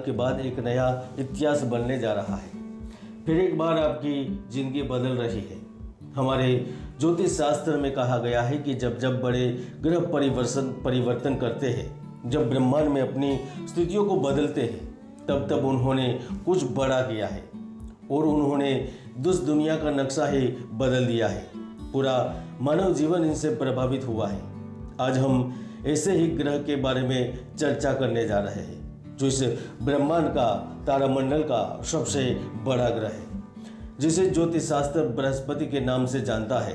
आपके बाद एक नया इतिहास बनने जा रहा है। फिर एक बार आपकी जिंदगी बदल रही है। हमारे ज्योतिष शास्त्र में कहा गया है कि जब जब बड़े ग्रह परिवर्तन करते हैं, जब ब्रह्मांड में अपनी स्थितियों को बदलते हैं, तब तब उन्होंने कुछ बड़ा किया है और उन्होंने दुस दुनिया का नक्शा ही बदल दिया है। पूरा मानव जीवन इनसे प्रभावित हुआ है। आज हम ऐसे ही ग्रह के बारे में चर्चा करने जा रहे हैं, जो इस ब्रह्मांड का, तारामंडल का सबसे बड़ा ग्रह है, जिसे ज्योतिष शास्त्र बृहस्पति के नाम से जानता है।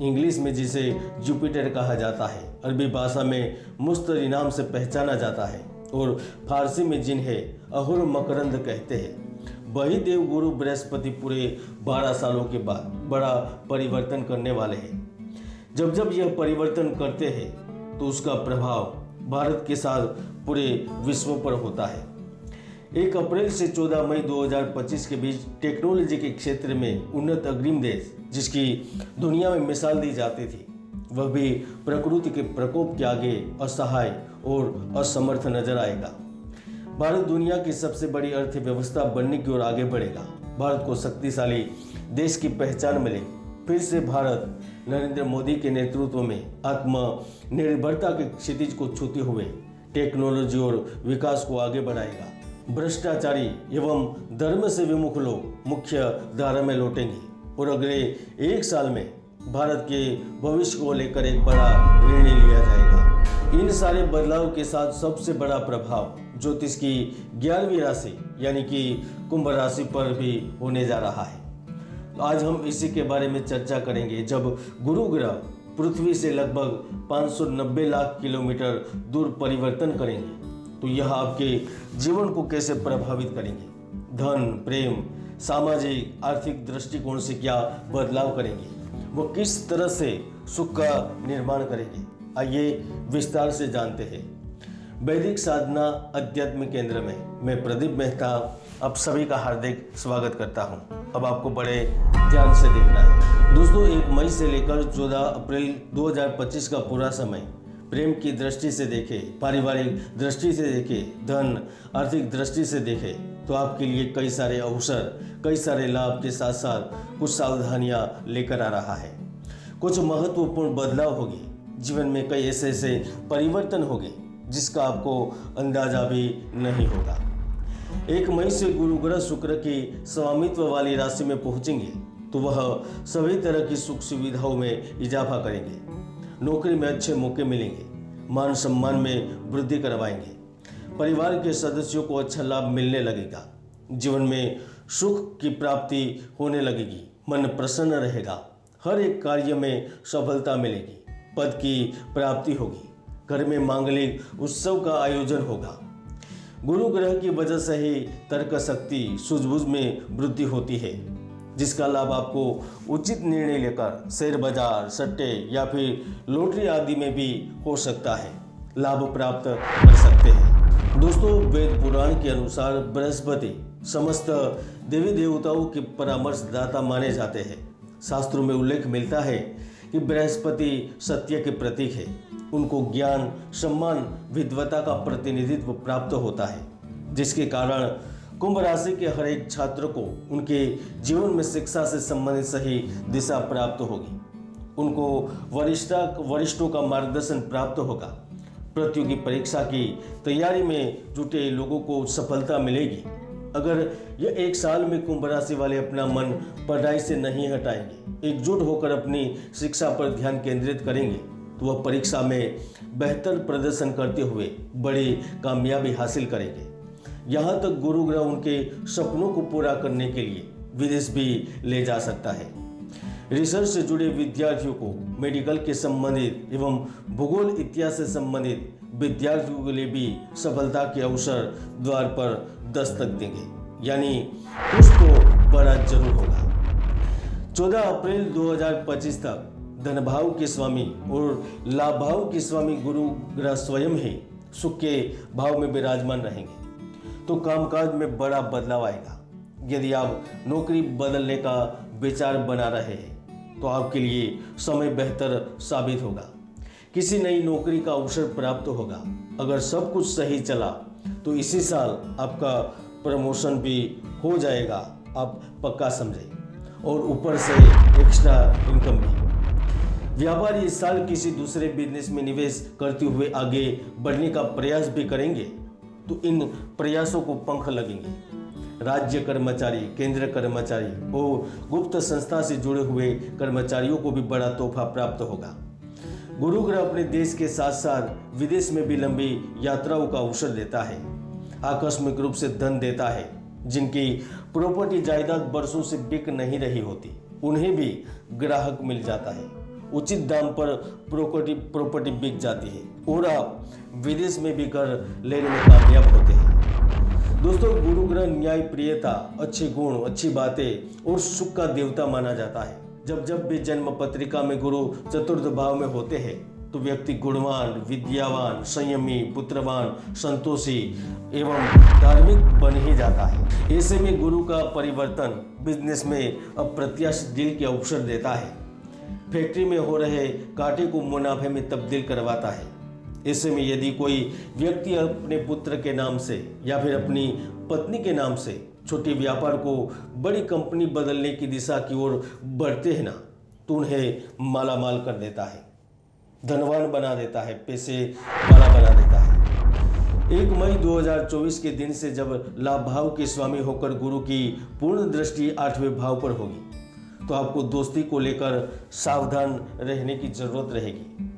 इंग्लिश में जिसे जुपिटर कहा जाता है, अरबी भाषा में मुश्तरी नाम से पहचाना जाता है और फारसी में जिन्हें अहुर मकरंद कहते हैं। वही देवगुरु बृहस्पति पूरे 12 सालों के बाद बड़ा परिवर्तन करने वाले हैं। जब जब यह परिवर्तन करते हैं तो उसका प्रभाव भारत के साथ पूरे विश्व पर होता है। 1 अप्रैल से 14 मई 2025 के बीच टेक्नोलॉजी के क्षेत्र में उन्नत अग्रिम देश, जिसकी दुनिया में मिसाल दी जाती थी, वह भी प्रकृति के प्रकोप के आगे असहाय और असमर्थ नजर आएगा। भारत दुनिया की सबसे बड़ी अर्थव्यवस्था बनने की ओर आगे बढ़ेगा। भारत को शक्तिशाली देश की पहचान मिलेगी। फिर से भारत नरेंद्र मोदी के नेतृत्व में आत्मनिर्भरता के क्षितिज को छूते हुए टेक्नोलॉजी और विकास को आगे बढ़ाएगा। भ्रष्टाचारी एवं धर्म से विमुख लोग मुख्य धारा में लौटेंगे और अगले 1 साल में भारत के भविष्य को लेकर एक बड़ा निर्णय लिया जाएगा। इन सारे बदलाव के साथ सबसे बड़ा प्रभाव ज्योतिष की 11वीं राशि यानी कि कुंभ राशि पर भी होने जा रहा है। आज हम इसी के बारे में चर्चा करेंगे। जब गुरु ग्रह पृथ्वी से लगभग 590 लाख किलोमीटर दूर परिवर्तन करेंगे तो यह आपके जीवन को कैसे प्रभावित करेंगे, धन, प्रेम, सामाजिक, आर्थिक दृष्टिकोण से क्या बदलाव करेंगे, वो किस तरह से सुख का निर्माण करेंगे, आइए विस्तार से जानते हैं। वैदिक साधना अध्यात्म केंद्र में मैं प्रदीप मेहता आप सभी का हार्दिक स्वागत करता हूं। अब आपको बड़े ध्यान से देखना है। दोस्तों, 1 मई से लेकर 14 अप्रैल 2025 का पूरा समय प्रेम की दृष्टि से देखे, पारिवारिक दृष्टि से देखे, धन, आर्थिक दृष्टि से देखे तो आपके लिए कई सारे अवसर, कई सारे लाभ के साथ साथ कुछ सावधानियां लेकर आ रहा है। कुछ महत्वपूर्ण बदलाव होंगे, जीवन में कई ऐसे परिवर्तन होंगे जिसका आपको अंदाजा भी नहीं होगा। 1 मई से गुरु ग्रह शुक्र की स्वामित्व वाली राशि में पहुंचेंगे तो वह सभी तरह की सुख सुविधाओं में इजाफा करेंगे। नौकरी में अच्छे मौके मिलेंगे, मान सम्मान में वृद्धि करवाएंगे, परिवार के सदस्यों को अच्छा लाभ मिलने लगेगा, जीवन में सुख की प्राप्ति होने लगेगी, मन प्रसन्न रहेगा, हर एक कार्य में सफलता मिलेगी, पद की प्राप्ति होगी, घर में मांगलिक उत्सव का आयोजन होगा। गुरु ग्रह की वजह से ही तर्क शक्ति, सूझबूझ में वृद्धि होती है, जिसका लाभ आपको उचित निर्णय लेकर शेयर बाजार, सट्टे या फिर लॉटरी आदि में भी हो सकता है, लाभ प्राप्त कर सकते हैं। दोस्तों, वेद पुराण के अनुसार बृहस्पति समस्त देवी देवताओं के परामर्शदाता माने जाते हैं। शास्त्रों में उल्लेख मिलता है कि बृहस्पति सत्य के प्रतीक है। उनको ज्ञान, सम्मान, विद्वता का प्रतिनिधित्व प्राप्त होता है, जिसके कारण कुंभ राशि के हर एक छात्र को उनके जीवन में शिक्षा से संबंधित सही दिशा प्राप्त होगी। उनको वरिष्ठों का मार्गदर्शन प्राप्त होगा। प्रतियोगी परीक्षा की तैयारी में जुटे लोगों को सफलता मिलेगी। अगर यह 1 साल में कुंभ राशि वाले अपना मन पढ़ाई से नहीं हटाएंगे, एकजुट होकर अपनी शिक्षा पर ध्यान केंद्रित करेंगे तो वह परीक्षा में बेहतर प्रदर्शन करते हुए बड़ी कामयाबी हासिल करेंगे। यहाँ तक गुरु ग्रह उनके सपनों को पूरा करने के लिए विदेश भी ले जा सकता है। रिसर्च से जुड़े विद्यार्थियों को मेडिकल के संबंधित एवं भूगोल इतिहास से संबंधित विद्यार्थियों के लिए भी सफलता के अवसर द्वार पर दस्तक देंगे, यानी कुछ तो बड़ा जरूर होगा। 14 अप्रैल 2025 तक धन भाव के स्वामी और लाभ भाव के स्वामी गुरु ग्रह स्वयं ही सुख के भाव में विराजमान रहेंगे तो कामकाज में बड़ा बदलाव आएगा। यदि आप नौकरी बदलने का विचार बना रहे हैं तो आपके लिए समय बेहतर साबित होगा। किसी नई नौकरी का अवसर प्राप्त होगा। अगर सब कुछ सही चला तो इसी साल आपका प्रमोशन भी हो जाएगा, आप पक्का समझें। और ऊपर से एक्स्ट्रा इनकम भी। व्यापारी इस साल किसी दूसरे बिजनेस में निवेश करते हुए आगे बढ़ने का प्रयास भी करेंगे, तो इन प्रयासों को पंख लगेंगे। राज्य कर्मचारी, केंद्र कर्मचारी और गुप्त संस्था से जुड़े हुए कर्मचारियों को भी बड़ा तोहफा प्राप्त होगा। गुरु ग्रह अपने देश के साथ साथ विदेश में भी लंबी यात्राओं का अवसर देता है। आकस्मिक रूप से धन देता है। जिनकी प्रॉपर्टी जायदाद वर्षों से बिक नहीं रही होती, उन्हें भी ग्राहक मिल जाता है। उचित दाम पर प्रॉपर्टी बिक जाती है और आप विदेश में भी घर लेने में कामयाब होते हैं। दोस्तों, गुरु ग्रह न्याय, प्रियता, अच्छे गुण, अच्छी बातें और सुख का देवता माना जाता है। जब भी जन्म पत्रिका में गुरु चतुर्थ भाव में होते हैं तो व्यक्ति गुणवान, विद्यावान, संयमी, पुत्रवान, संतोषी एवं धार्मिक बन ही जाता है। ऐसे में गुरु का परिवर्तन बिजनेस में अप्रत्याशित डील के अवसर देता है। फैक्ट्री में हो रहे घाटे को मुनाफे में तब्दील करवाता है। ऐसे में यदि कोई व्यक्ति अपने पुत्र के नाम से या फिर अपनी पत्नी के नाम से छोटे व्यापार को बड़ी कंपनी बदलने की दिशा की ओर बढ़ते हैं ना, तो उन्हें माला माल कर देता है, धनवान बना देता है, पैसे वाला बना देता है। 1 मई 2024 के दिन से जब लाभ भाव के स्वामी होकर गुरु की पूर्ण दृष्टि 8वें भाव पर होगी, तो आपको दोस्ती को लेकर सावधान रहने की जरूरत रहेगी।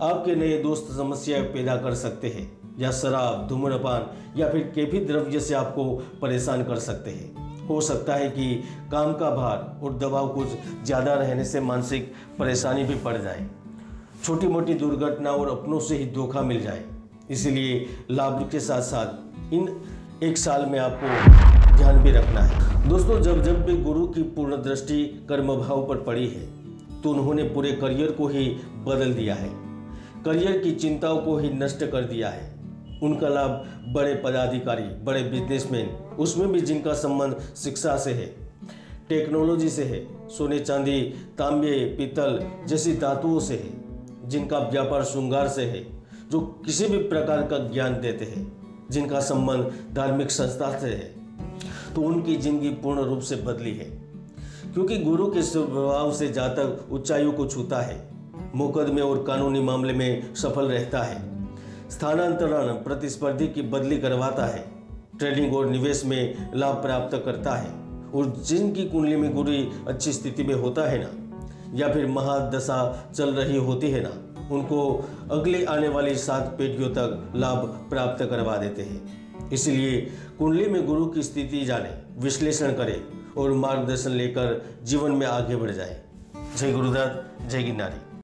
आपके नए दोस्त समस्याएं पैदा कर सकते हैं या शराब, धूम्रपान या फिर कैफी द्रव्य से आपको परेशान कर सकते हैं। हो सकता है कि काम का भार और दबाव कुछ ज़्यादा रहने से मानसिक परेशानी भी पड़ जाए। छोटी मोटी दुर्घटना और अपनों से ही धोखा मिल जाए। इसलिए लाभ के साथ साथ इन 1 साल में आपको ध्यान भी रखना है। दोस्तों, जब भी गुरु की पूर्ण दृष्टि कर्म भाव पर पड़ी है तो उन्होंने पूरे करियर को ही बदल दिया है। करियर की चिंताओं को ही नष्ट कर दिया है। उनका लाभ बड़े पदाधिकारी, बड़े बिजनेसमैन, उसमें भी जिनका संबंध शिक्षा से है, टेक्नोलॉजी से है, सोने चांदी, तांबे, पीतल जैसी धातुओं से है, जिनका व्यापार श्रृंगार से है, जो किसी भी प्रकार का ज्ञान देते हैं, जिनका संबंध धार्मिक संस्था से है, तो उनकी जिंदगी पूर्ण रूप से बदली है। क्योंकि गुरु के स्वभाव से जातक ऊंचाइयों को छूता है, मुकदमे और कानूनी मामले में सफल रहता है, स्थानांतरण, प्रतिस्पर्धी की बदली करवाता है, ट्रेडिंग और निवेश में लाभ प्राप्त करता है। और जिनकी कुंडली में गुरु अच्छी स्थिति में होता है ना, या फिर महादशा चल रही होती है ना, उनको अगले आने वाली 7 पीढ़ियों तक लाभ प्राप्त करवा देते हैं। इसलिए कुंडली में गुरु की स्थिति जाने, विश्लेषण करें और मार्गदर्शन लेकर जीवन में आगे बढ़ जाए। जय गुरुदत्त, जय गिरनारी।